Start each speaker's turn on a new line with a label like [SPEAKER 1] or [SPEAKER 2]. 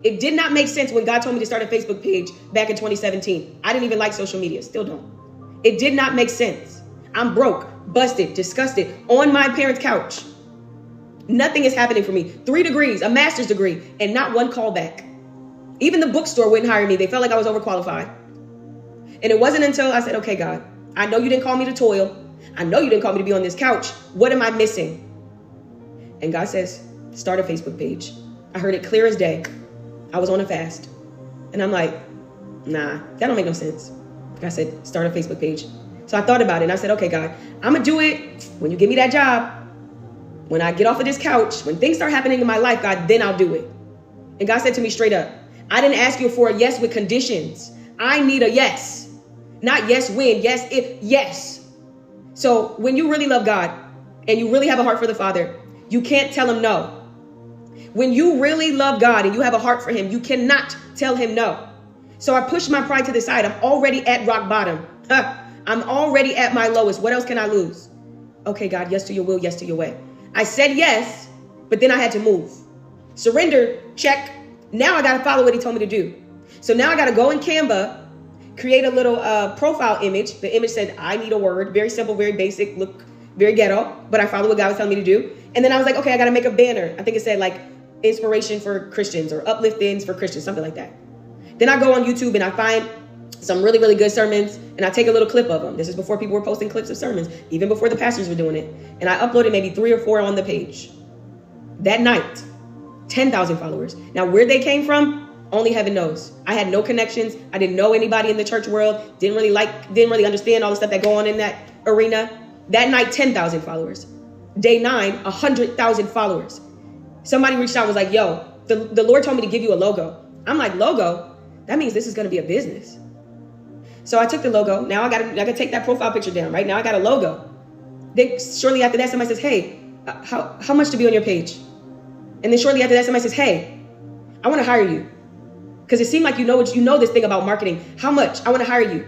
[SPEAKER 1] It did not make sense when God told me to start a Facebook page back in 2017. I didn't even like social media, still don't. It did not make sense. I'm broke, busted, disgusted, on my parents' couch. Nothing is happening for me. 3 degrees, a master's degree, and not one callback. Even the bookstore wouldn't hire me. They felt like I was overqualified. And it wasn't until I said, okay, God, I know you didn't call me to toil. I know you didn't call me to be on this couch. What am I missing? And God says, start a Facebook page. I heard it clear as day. I was on a fast. And I'm like, nah, that don't make no sense. I said, start a Facebook page. So I thought about it and I said, okay, God, I'm going to do it when you give me that job. When I get off of this couch, when things start happening in my life, God, then I'll do it. And God said to me straight up, I didn't ask you for a yes with conditions. I need a yes. Not yes when, yes if, yes. So when you really love God and you really have a heart for the Father, you can't tell him no. When you really love God and you have a heart for him, you cannot tell him no. So I pushed my pride to the side. I'm already at rock bottom. I'm already at my lowest. What else can I lose? Okay, God, yes to your will, yes to your way. I said yes, but then I had to move. Surrender, check. Now I got to follow what he told me to do. So now I got to go in Canva, create a little profile image. The image said, I need a word. Very simple, very basic, look very ghetto, but I followed what God was telling me to do. And then I was like, okay, I got to make a banner. I think it said like inspiration for Christians or uplift things for Christians, something like that. Then I go on YouTube and I find some really, really good sermons and I take a little clip of them. This is before people were posting clips of sermons, even before the pastors were doing it. And I uploaded maybe 3 or 4 on the page. That night, 10,000 followers. Now, where they came from, only heaven knows. I had no connections. I didn't know anybody in the church world. Didn't really understand all the stuff that go on in that arena. That night, 10,000 followers. Day 9, 100,000 followers. Somebody reached out and was like, yo, the Lord told me to give you a logo. I'm like, logo? That means this is going to be a business. So I took the logo. Now I got to take that profile picture down, right? Now I got a logo. Then shortly after that, somebody says, hey, how much to be on your page? And then shortly after that, somebody says, hey, I want to hire you. Because it seemed like you know this thing about marketing. How much? I want to hire you.